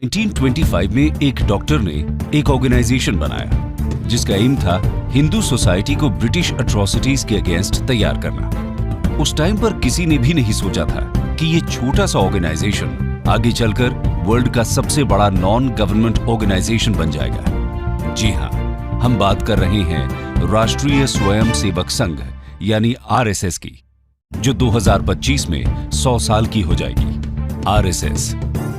1925 में एक डॉक्टर ने एक ऑर्गेनाइजेशन बनाया जिसका एम था हिंदू सोसाइटी को ब्रिटिश एट्रोसिटीज के अगेंस्ट तैयार करना। उस टाइम पर किसी ने भी नहीं सोचा था कि ये छोटा सा ऑर्गेनाइजेशन आगे चलकर वर्ल्ड का सबसे बड़ा नॉन गवर्नमेंट ऑर्गेनाइजेशन बन जाएगा। जी हाँ, हम बात कर रहे हैं राष्ट्रीय स्वयं सेवक संघ यानी आरएसएस की, जो 2025 में 100 साल की हो जाएगी। आरएसएस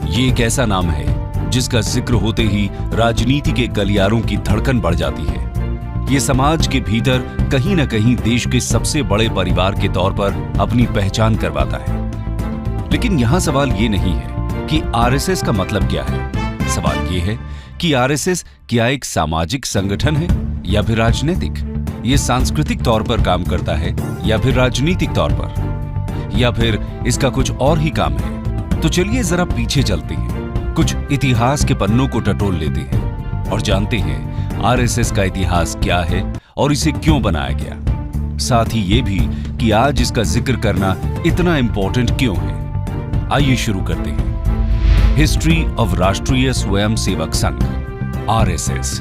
ये एक ऐसा नाम है जिसका जिक्र होते ही राजनीति के गलियारों की धड़कन बढ़ जाती है। ये समाज के भीतर कहीं न कहीं देश के सबसे बड़े परिवार के तौर पर अपनी पहचान करवाता है। लेकिन यहां सवाल ये नहीं है कि आरएसएस का मतलब क्या है। सवाल ये है कि आरएसएस क्या एक सामाजिक संगठन है या फिर राजनीतिक? ये सांस्कृतिक तौर पर काम करता है या फिर राजनीतिक तौर पर, या फिर इसका कुछ और ही काम है? तो चलिए जरा पीछे चलते हैं, कुछ इतिहास के पन्नों को टटोल लेते हैं और जानते हैं आरएसएस का इतिहास क्या है और इसे क्यों बनाया गया। साथ ही ये भी कि आज इसका जिक्र करना इतना इंपॉर्टेंट क्यों है। आइए शुरू करते हैं। हिस्ट्री ऑफ राष्ट्रीय स्वयं सेवक संघ आरएसएस।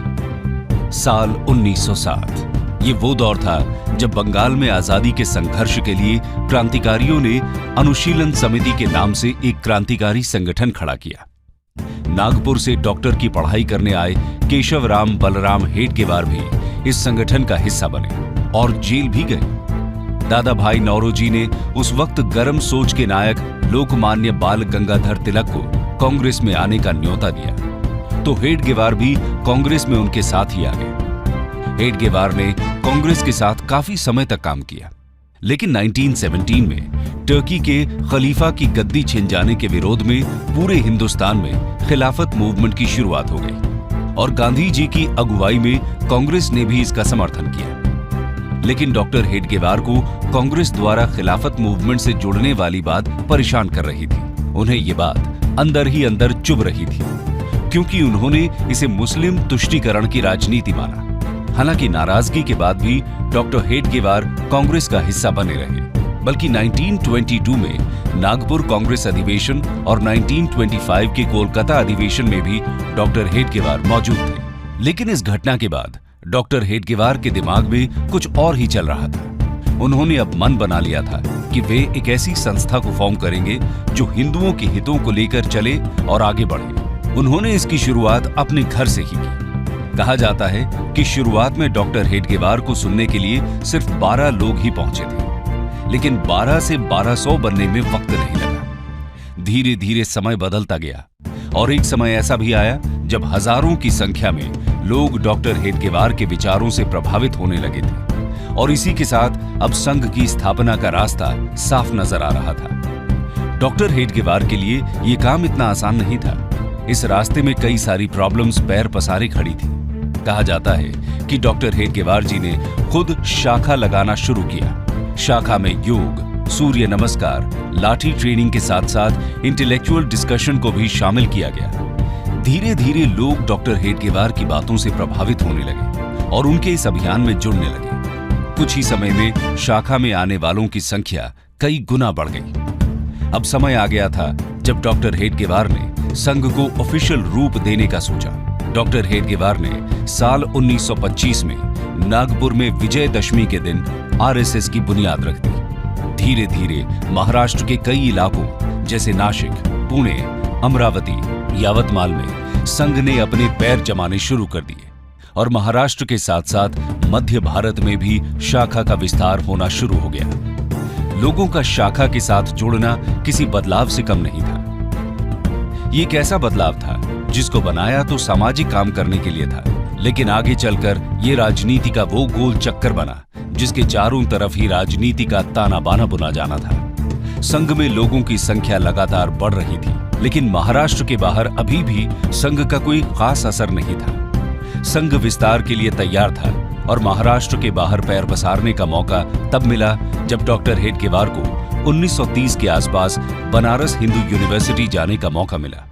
साल 1907। ये वो दौर था जब बंगाल में आजादी के संघर्ष के लिए क्रांतिकारियों ने अनुशीलन समिति के नाम से एक क्रांतिकारी संगठन खड़ा किया। नागपुर से डॉक्टर की पढ़ाई करने आए केशव राम बलराम हेडगेवार भी इस संगठन का हिस्सा बने और जेल भी गए। दादा भाई नौरोजी ने उस वक्त गर्म सोच के नायक लोकमान्य बाल गंगाधर तिलक को कांग्रेस में आने का न्योता दिया, तो हेडगेवार भी कांग्रेस में उनके साथ ही आ गए। हेडगेवार ने कांग्रेस के साथ काफी समय तक काम किया, लेकिन 1917 में टर्की के खलीफा की गद्दी छिन जाने के विरोध में पूरे हिंदुस्तान में खिलाफत मूवमेंट की शुरुआत हो गई और गांधी जी की अगुवाई में कांग्रेस ने भी इसका समर्थन किया। लेकिन डॉक्टर हेडगेवार को कांग्रेस द्वारा खिलाफत मूवमेंट से जुड़ने वाली बात परेशान कर रही थी। उन्हें ये बात अंदर ही अंदर चुभ रही थी, क्योंकि उन्होंने इसे मुस्लिम तुष्टीकरण की राजनीति माना। हालांकि नाराजगी के बाद भी डॉक्टर हेडगेवार कांग्रेस का हिस्सा बने रहे, बल्कि 1922 में नागपुर कांग्रेस अधिवेशन और 1925 के कोलकाता अधिवेशन में भी डॉक्टर हेडगेवार मौजूद थे। लेकिन इस घटना के बाद डॉक्टर हेडगेवार के दिमाग में कुछ और ही चल रहा था। उन्होंने अब मन बना लिया था कि वे एक ऐसी संस्था को फॉर्म करेंगे जो हिंदुओं के हितों को लेकर चले और आगे बढ़े। उन्होंने इसकी शुरुआत अपने घर से ही की। कहा जाता है कि शुरुआत में डॉक्टर हेडगेवार को सुनने के लिए सिर्फ 12 लोग ही पहुंचे थे, लेकिन 12 से 1200 बनने में वक्त नहीं लगा। धीरे धीरे समय बदलता गया और एक समय ऐसा भी आया जब हजारों की संख्या में लोग डॉक्टर हेडगेवार के विचारों से प्रभावित होने लगे थे और इसी के साथ अब संघ की स्थापना का रास्ता साफ नजर आ रहा था। डॉक्टर हेडगेवार के लिए यह काम इतना आसान नहीं था। इस रास्ते में कई सारी प्रॉब्लम्स पैर पसारे खड़ी थी। कहा जाता है कि डॉक्टर हेडगेवार जी ने खुद शाखा लगाना शुरू किया। शाखा में योग, सूर्य नमस्कार, लाठी ट्रेनिंग के साथ साथ इंटेलेक्चुअल डिस्कशन को भी शामिल किया गया। धीरे धीरे लोग डॉक्टर हेडगेवार की बातों से प्रभावित होने लगे और उनके इस अभियान में जुड़ने लगे। कुछ ही समय में शाखा में आने वालों की संख्या कई गुना बढ़ गई। अब समय आ गया था जब डॉक्टर हेडगेवार ने संघ को ऑफिशियल रूप देने का सोचा। डॉक्टर हेडगेवार ने साल 1925 में नागपुर में विजयदशमी के दिन आरएसएस की बुनियाद रख दी। धीरे धीरे महाराष्ट्र के कई इलाकों जैसे नासिक, पुणे, अमरावती, यावतमाल में संघ ने अपने पैर जमाने शुरू कर दिए और महाराष्ट्र के साथ साथ मध्य भारत में भी शाखा का विस्तार होना शुरू हो गया। लोगों का शाखा के साथ जुड़ना किसी बदलाव से कम नहीं था। ये एक ऐसा बदलाव था जिसको बनाया तो सामाजिक काम करने के लिए था, लेकिन आगे चलकर ये राजनीति का वो गोल चक्कर बना जिसके चारों तरफ ही राजनीति का ताना बाना बुना जाना था। संघ में लोगों की संख्या लगातार बढ़ रही थी, लेकिन महाराष्ट्र के बाहर अभी भी संघ का कोई खास असर नहीं था। संघ विस्तार के लिए तैयार था और महाराष्ट्र के बाहर पैर पसारने का मौका तब मिला जब डॉक्टर हेडगेवार को 1930 के आसपास बनारस हिंदू यूनिवर्सिटी जाने का मौका मिला।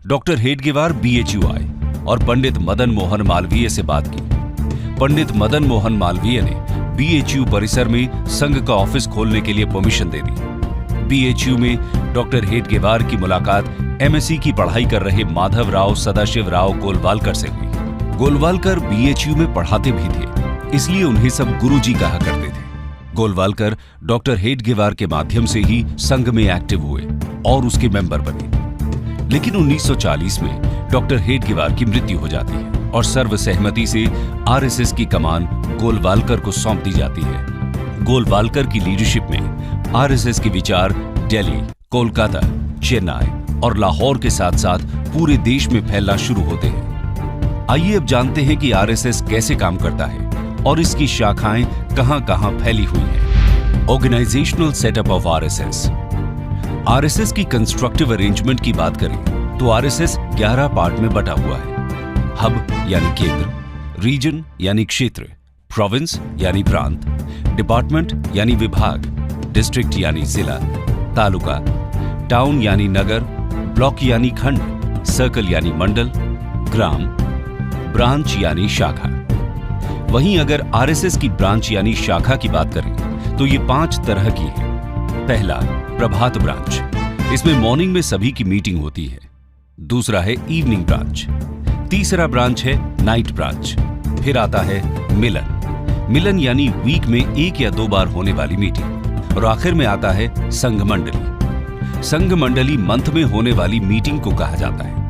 डॉक्टर हेडगेवार बीएचयू आए और पंडित मदन मोहन मालवीय से बात की। पंडित मदन मोहन मालवीय ने बीएचयू परिसर में संघ का ऑफिस खोलने के लिए परमिशन दे दी। बीएचयू में डॉक्टर हेडगेवार की मुलाकात एमएससी की पढ़ाई कर रहे माधवराव सदाशिवराव गोलवालकर से हुई। गोलवालकर बीएचयू में पढ़ाते भी थे, इसलिए उन्हें सब गुरुजी कहा करते थे। गोलवालकर डॉक्टर हेडगेवार के माध्यम से ही संघ में एक्टिव हुए और उसके मेंबर बने। लेकिन 1940 में डॉक्टर हेडगेवार की मृत्यु हो जाती है और सर्वसहमति से आरएसएस की कमान गोलवालकर को सौंप दी जाती है। गोलवालकर की लीडरशिप में आरएसएस के विचार दिल्ली, कोलकाता, चेन्नई और लाहौर के साथ साथ पूरे देश में फैलना शुरू होते हैं। आइए अब जानते हैं कि आरएसएस कैसे काम करता है और इसकी शाखाएं कहां-कहां फैली हुई हैं। Organisational setup of RSS. RSS की कंस्ट्रक्टिव अरेंजमेंट की बात करें तो आरएसएस 11 पार्ट में बटा हुआ है। हब यानी केंद्र, रीजन यानी क्षेत्र, प्रोविंस यानी प्रांत, डिपार्टमेंट यानी विभाग, डिस्ट्रिक्ट यानी जिला, तालुका, टाउन यानी नगर, ब्लॉक यानी खंड, सर्कल यानी मंडल, ग्राम, ब्रांच यानी शाखा। वहीं अगर आरएसएस की ब्रांच यानी शाखा की बात करें तो ये 5 तरह की है। पहला, प्रभात ब्रांच। इसमें मॉर्निंग में सभी की मीटिंग होती है। दूसरा है इवनिंग ब्रांच। तीसरा ब्रांच है नाइट ब्रांच। फिर आता है मिलन। मिलन यानी वीक में 1 या 2 बार होने वाली मीटिंग। और आखिर में आता है संघ मंडली। संघ मंडली मंथ में होने वाली मीटिंग को कहा जाता है।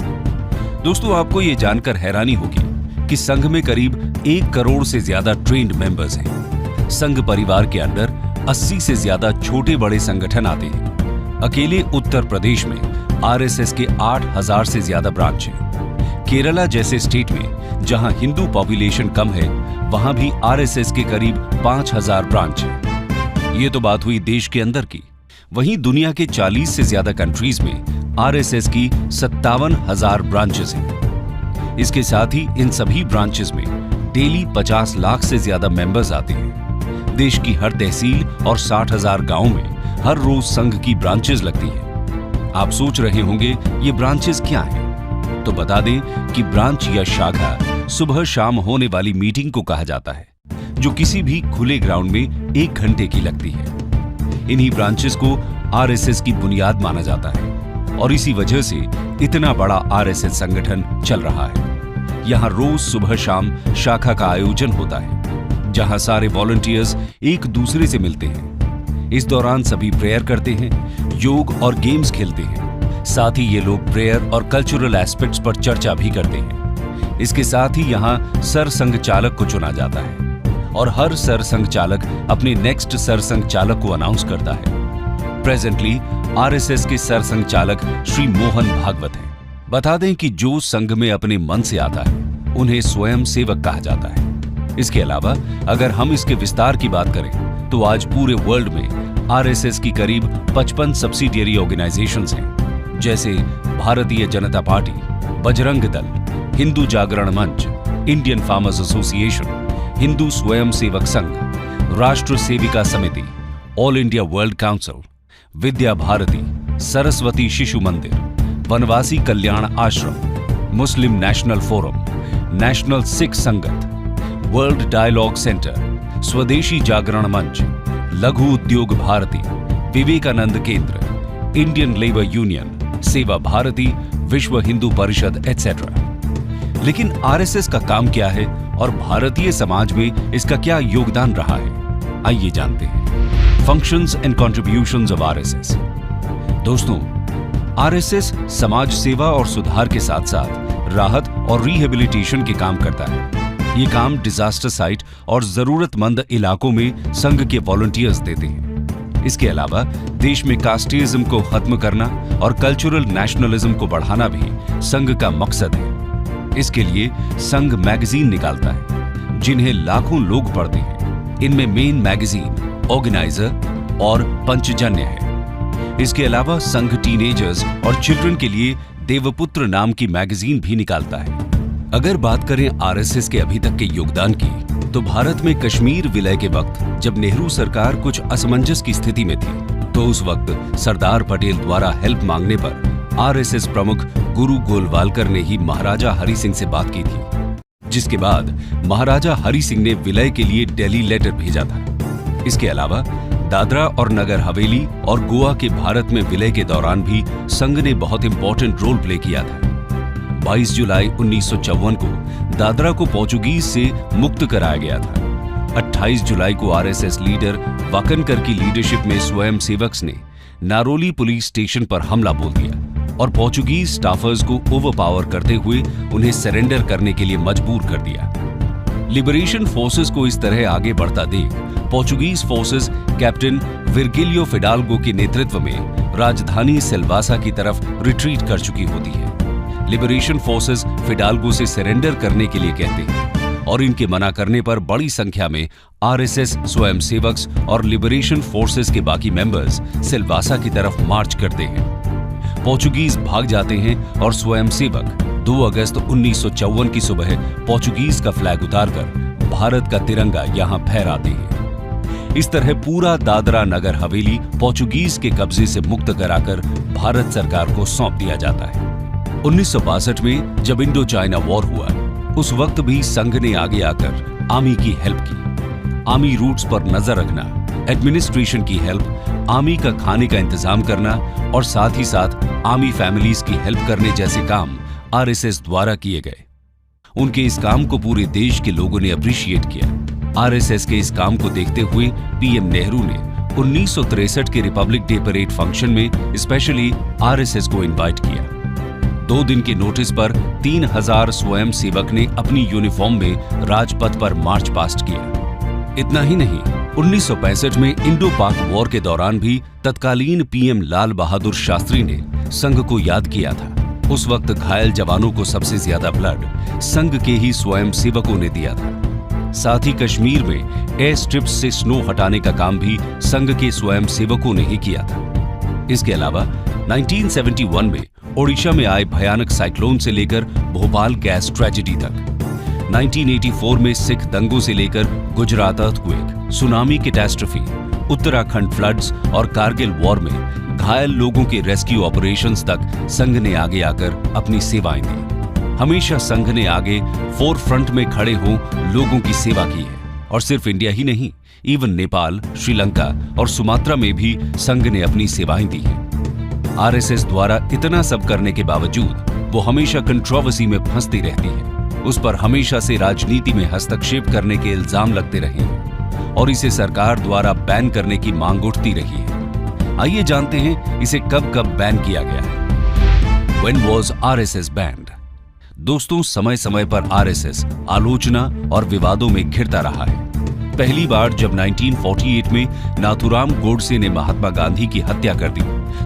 दोस्तों, आपको यह जानकर हैरानी होगी कि संघ में करीब 1 करोड़ से ज्यादा ट्रेन्ड मेंबर्स हैं। संघ परिवार के अंदर 80 से ज्यादा छोटे बड़े संगठन आते हैं। अकेले उत्तर प्रदेश में आरएसएस के 8000 से ज्यादा ब्रांच हैं। केरला जैसे स्टेट में जहां हिंदू पॉपुलेशन कम है, वहां भी आरएसएस के करीब 5000 ब्रांच हैं। ये तो बात हुई देश के अंदर की। वहीं दुनिया के 40 से ज्यादा कंट्रीज में आरएसएस की 57,000 ब्रांचेस हैं। इसके साथ ही इन सभी ब्रांचेस में डेली 50 लाख से ज्यादा मेंबर्स आते हैं। देश की हर तहसील और 60,000 गांवों में हर रोज संघ की ब्रांचेस लगती हैं। आप सोच रहे होंगे ये ब्रांचेस क्या हैं? तो बता दें कि ब्रांच या शाखा सुबह शाम होने वाली मीटिंग को कहा जाता है, जो किसी भी खुले ग्राउंड में 1 घंटे की लगती है। इन्हीं ब्रांचेस को आरएसएस की बुनियाद माना जाता है और इसी वजह से इतना बड़ा आरएसएस संगठन चल रहा है। यहाँ रोज सुबह शाम शाखा का आयोजन होता है, जहां सारे वॉलंटियर्स एक दूसरे से मिलते हैं। इस दौरान सभी प्रेयर करते हैं, योग और गेम्स खेलते हैं। साथ ही ये लोग प्रेयर और कल्चरल एस्पेक्ट्स पर चर्चा भी करते हैं। इसके साथ ही यहाँ सरसंघ चालक को चुना जाता है और हर सरसंघ चालक अपने नेक्स्ट सरसंघ चालक को अनाउंस करता है। प्रेजेंटली आरएसएस के सरसंघ चालक श्री मोहन भागवत हैं। बता दें कि जो संघ में अपने मन से आता है उन्हें स्वयं सेवक कहा जाता है। इसके अलावा अगर हम इसके विस्तार की बात करें तो आज पूरे वर्ल्ड में आरएसएस की करीब 55 सब्सिडियरी ऑर्गेनाइजेशंस हैं, जैसे भारतीय जनता पार्टी, बजरंग दल, हिंदू जागरण मंच, इंडियन फार्मर्स एसोसिएशन, हिंदू स्वयं सेवक संघ, राष्ट्र सेविका समिति, all India world council, Vidya Bharati, Saraswati Shishu मंदिर, वनवासी कल्याण आश्रम, मुस्लिम नेशनल फोरम, नेशनल सिख संगत, वर्ल्ड डायलॉग सेंटर, स्वदेशी जागरण मंच, लघु उद्योग भारती, विवेकानंद केंद्र, इंडियन लेबर यूनियन, सेवा भारती, विश्व हिंदू परिषद एटसेट्रा। लेकिन आरएसएस का काम क्या है और भारतीय समाज में इसका क्या योगदान रहा है, आइए जानते हैं। Functions and contributions of RSS. दोस्तों, आरएसएस समाज सेवा और सुधार के साथ साथ राहत और रिहेबिलिटेशन के काम करता है। ये काम डिजास्टर साइट और जरूरतमंद इलाकों में संघ के वॉलंटियर्स देते हैं। इसके अलावा देश में कास्टिज्म को खत्म करना और कल्चरल नेशनलिज्म को बढ़ाना भी संघ का मकसद है। इसके लिए संघ मैगजीन निकालता है, जिन्हें लाखों लोग पढ़ते हैं। इनमें मेन मैगजीन, ऑर्गेनाइजर और पंचजन्य है। इसके अलावा संघ टीनेजर्स और चिल्ड्रन के लिए देवपुत्र नाम की मैगजीन भी निकालता है। अगर बात करें आरएसएस के अभी तक के योगदान की, तो भारत में कश्मीर विलय के वक्त जब नेहरू सरकार कुछ असमंजस की स्थिति में थी, तो उस वक्त सरदार पटेल द्वारा हेल्प मांगने पर आरएसएस प्रमुख गुरु गोलवालकर ने ही महाराजा हरि सिंह से बात की थी, जिसके बाद महाराजा हरि सिंह ने विलय के लिए दिल्ली लेटर भेजा था। इसके अलावा दादरा और नगर हवेली और गोवा के भारत में विलय के दौरान भी संघ ने बहुत इंपॉर्टेंट रोल प्ले किया था। 22 जुलाई 1954 को दादरा को पोर्चुगीज से मुक्त कराया गया था। 28 जुलाई को आरएसएस लीडर वाकनकर की लीडरशिप में स्वयं सेवक्स ने नारोली पुलिस स्टेशन पर हमला बोल दिया और पोर्चुगीज स्टाफर्स को ओवरपावर करते हुए उन्हें सरेंडर करने के लिए मजबूर कर दिया। लिबरेशन फोर्सेस को इस तरह आगे बढ़ता देख पोर्चुगीज फोर्सेस कैप्टन विर्गिलियो फिडाल्गो के नेतृत्व में राजधानी सिल्वासा की तरफ रिट्रीट कर चुकी होती है। लिबरेशन फोर्सेस फिडाल्गो से सरेंडर करने के लिए कहते हैं और इनके मना करने पर बड़ी संख्या में आरएसएस स्वयंसेवक्स और लिबरेशन फोर्सेस के बाकी मेंबर्स सिल्वासा की तरफ मार्च करते हैं। पोर्चुगीज भाग जाते हैं और स्वयंसेवक 2 अगस्त 1954 की सुबह पोर्चुगीज का फ्लैग उतारकर भारत का तिरंगा यहां फहराते हैं। इस तरह पूरा दादरा नगर हवेली पोर्चुगीज के कब्जे से मुक्त कराकर भारत सरकार को सौंप दिया जाता है। 1962 में जब इंडो चाइना वॉर हुआ, उस वक्त भी संघ ने आगे आकर आर्मी की हेल्प की। आर्मी रूट्स पर नजर रखना, एडमिनिस्ट्रेशन की हेल्प, आर्मी का खाने का इंतजाम करना और साथ ही साथ आर्मी फैमिलीज की हेल्प करने जैसे काम आरएसएस द्वारा किए गए। उनके इस काम को पूरे देश के लोगों ने अप्रिशिएट किया। आरएसएस के इस काम को देखते हुए पीएम नेहरू ने 1963 के रिपब्लिक डे परेड फंक्शन में स्पेशली आरएसएस को इनवाइट किया। 2 दिन के नोटिस पर 3000 स्वयं सेवक ने अपनी यूनिफॉर्म में राजपथ पर मार्च पास्ट किया। इतना ही नहीं, 1965 में इंडो पाक वॉर के दौरान भी तत्कालीन पीएम लाल बहादुर शास्त्री ने संघ को याद किया था। उस वक्त घायल जवानों को सबसे ज्यादा ब्लड संघ के ही स्वयं सेवकों ने दिया था। साथ ही कश्मीर में एयर स्ट्रिप्स से स्नो हटाने का काम भी संघ के स्वयं सेवकों ने ही किया था। इसके अलावा 1971 में ओडिशा में आए भयानक साइक्लोन से लेकर भोपाल गैस ट्रेजेडी तक, 1984 में सिख दंगों से लेकर Gujarat earthquake, tsunami catastrophe, Uttarakhand floods और कारगिल वॉर में घायल लोगों के रेस्क्यू ऑपरेशंस तक संघ ने आगे आकर अपनी सेवाएं दी। हमेशा संघ ने आगे फोर फ्रंट में खड़े हो लोगों की सेवा की है और सिर्फ इंडिया ही नहीं, इवन नेपाल, श्रीलंका और सुमात्रा में भी संघ ने अपनी सेवाएं दी हैं। आरएसएस द्वारा इतना सब करने के बावजूद वो हमेशा कंट्रोवर्सी में फंसती रहती है। उस पर हमेशा से राजनीति में हस्तक्षेप करने के इल्जाम लगते रहे हैं और इसे सरकार द्वारा बैन करने की मांग उठती रही है। आइए जानते हैं इसे कब कब बैन किया गया है। When was RSS banned? दोस्तों, समय समय पर आरएसएस आलोचना और विवादों में घिरता रहा है। पहली बार जब 1948 में नाथुराम गोडसे ने महात्मा गांधी की हत्या कर दी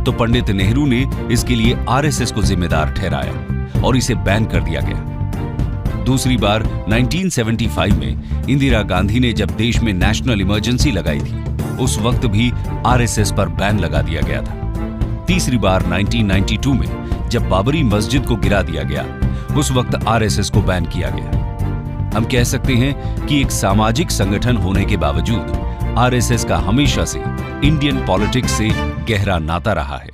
तो पंडित नेहरू ने इसके लिए आरएसएस को जिम्मेदार ठहराया और इसे बैन कर दिया गया। दूसरी बार 1975 में इंदिरा गांधी ने जब देश में नेशनल इमरजेंसी लगाई थी, उस वक्त भी आरएसएस पर बैन लगा दिया गया था। तीसरी बार 1992 में जब बाबरी मस्जिद को गिरा दिया गया, उस वक्त आरएसएस को बैन किया गया। हम कह सकते हैं कि एक सामाजिक संगठन होने के बावजूद आरएसएस का हमेशा से इंडियन पॉलिटिक्स से गहरा नाता रहा है।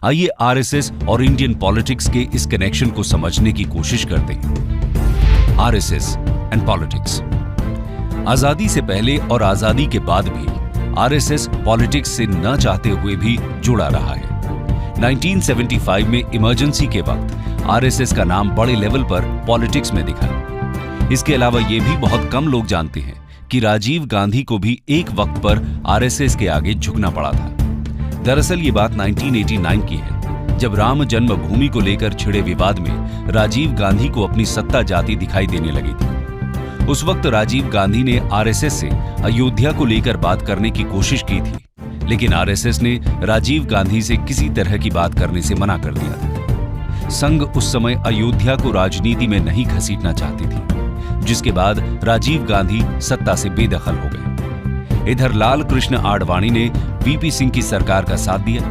आइए आरएसएस और इंडियन पॉलिटिक्स के इस कनेक्शन को समझने की कोशिश करते हैं। RSS and politics. आजादी से पहले और आजादी के बाद भी आरएसएस पॉलिटिक्स से न चाहते हुए भी जुड़ा रहा है। 1975 में इमरजेंसी के वक्त आरएसएस का नाम बड़े लेवल पर पॉलिटिक्स में दिखा। इसके अलावा ये भी बहुत कम लोग जानते हैं कि राजीव गांधी को भी एक वक्त पर आरएसएस के आगे झुकना पड़ा था। दरअसल ये बात 1989 की है, जब राम जन्मभूमि को लेकर छिड़े विवाद में राजीव गांधी को अपनी सत्ता जाती दिखाई देने लगी थी। उस वक्त राजीव गांधी ने आरएसएस से अयोध्या को लेकर बात करने की कोशिश की थी, लेकिन आरएसएस ने राजीव गांधी से किसी तरह की बात करने से मना कर दिया था। संघ उस समय अयोध्या को राजनीति में नहीं घसीटना चाहती थी, जिसके बाद राजीव गांधी सत्ता से बेदखल हो गए। इधर लाल कृष्ण आडवाणी ने वीपी सिंह की सरकार का साथ दिया,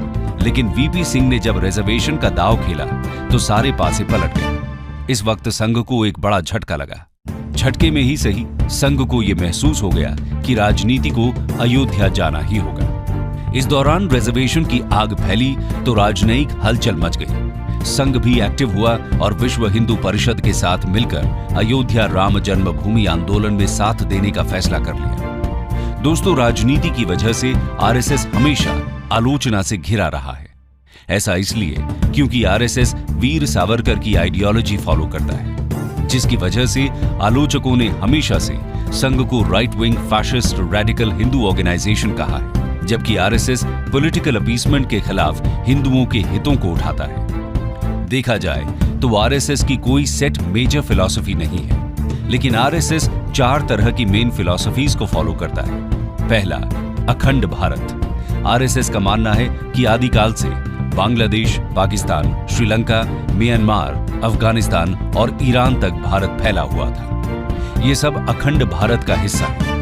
लेकिन वीपी सिंह ने जब रिजर्वेशन का दांव खेला तो सारे पासे पलट गए। इस वक्त संघ को एक बड़ा झटका लगा। झटके में ही सही, संघ को यह महसूस हो गया कि राजनीति को अयोध्या जाना ही होगा। इस दौरान रिजर्वेशन की आग फैली तो राजनयिक हलचल मच गई। संघ भी एक्टिव हुआ और विश्व हिंदू परिषद के साथ मिलकर अयोध्या राम जन्मभूमि आंदोलन में साथ देने का फैसला कर लिया। दोस्तों, राजनीति की वजह से आरएसएस हमेशा आलोचना से घिरा रहा है। ऐसा इसलिए क्योंकि आरएसएस वीर सावरकर की आइडियोलॉजी फॉलो करता है, जिसकी वजह से आलोचकों ने हमेशा से संघ को right wing fascist radical Hindu organisation कहा है, जबकि आरएसएस पॉलिटिकल अपीसमेंट के खिलाफ हिंदुओं के हितों को उठाता है। देखा जाए तो आरएसएस की कोई सेट मेजर फिलॉसफी नहीं है, लेकिन आरएसएस 4 तरह की मेन फिलॉसफीज को फॉलो करता है। पहला, अखंड भारत। आरएसएस का मानना है कि आदिकाल से बांग्लादेश, पाकिस्तान, श्रीलंका, म्यांमार, अफगानिस्तान और ईरान तक भारत फैला हुआ था। ये सब अखंड भारत का हिस्सा है।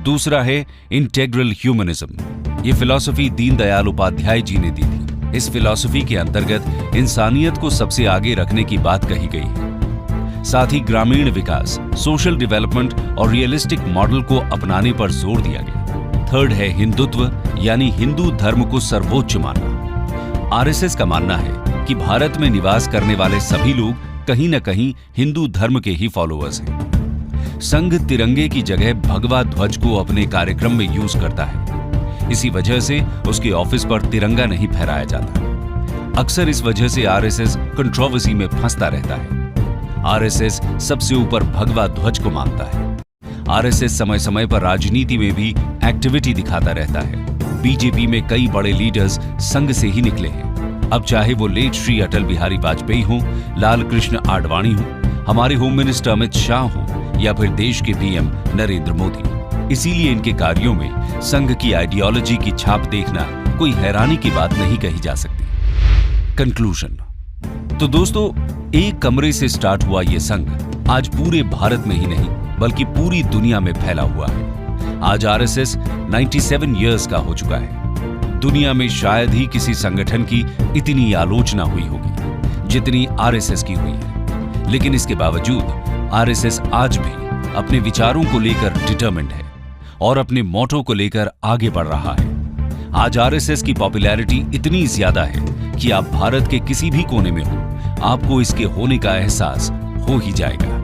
दूसरा है इंटेग्रल ह्यूमनिज्म। ये फिलॉसफी दीनदयाल उपाध्याय जी ने दी थी। इस फिलॉसफी के अंतर्गत इंसानियत को सबसे आगे रखने की बात कही गई है। साथ ही ग्रामीण विकास, सोशल डेवलपमेंट और रियलिस्टिक मॉडल को अपनाने पर जोर दिया गया। थर्ड है हिंदुत्व, यानी हिंदू धर्म को सर्वोच्च मानना। आरएसएस का मानना है कि भारत में निवास करने वाले सभी लोग कहीं न कहीं हिंदू धर्म के ही फॉलोअर्स हैं। संघ तिरंगे की जगह भगवा ध्वज को अपने कार्यक्रम में यूज करता है। इसी वजह से उसके ऑफिस पर तिरंगा नहीं फहराया जाता। अक्सर इस वजह से आरएसएस कंट्रोवर्सी में फंसता रहता है। आरएसएस सबसे ऊपर भगवा ध्वज को मानता है। आरएसएस समय समय पर राजनीति में भी एक्टिविटी दिखाता रहता है। बीजेपी में कई बड़े लीडर्स संघ से ही निकले हैं। अब चाहे वो लेट श्री अटल बिहारी वाजपेयी हों, लाल कृष्ण आडवाणी हों, हमारे होम मिनिस्टर अमित शाह हों या फिर देश के पीएम नरेंद्र मोदी। इसीलिए इनके कार्यों में संघ की आइडियोलॉजी की छाप देखना कोई हैरानी की बात नहीं कही जा सकती। कंक्लूजन। तो दोस्तों, एक कमरे से स्टार्ट हुआ ये संघ आज पूरे भारत में ही नहीं बल्कि पूरी दुनिया में फैला हुआ है। आज आरएसएस 97 इयर्स का हो चुका है। दुनिया में शायद ही किसी संगठन की इतनी आलोचना हुई होगी जितनी आरएसएस की हुई है, लेकिन इसके बावजूद आरएसएस आज भी अपने विचारों को लेकर डिटरमिन्ड है और अपने मोटो को लेकर आगे बढ़ रहा है। आज आरएसएस की पॉपुलैरिटी इतनी ज्यादा है कि आप भारत के किसी भी कोने में हो, आपको इसके होने का एहसास हो ही जाएगा।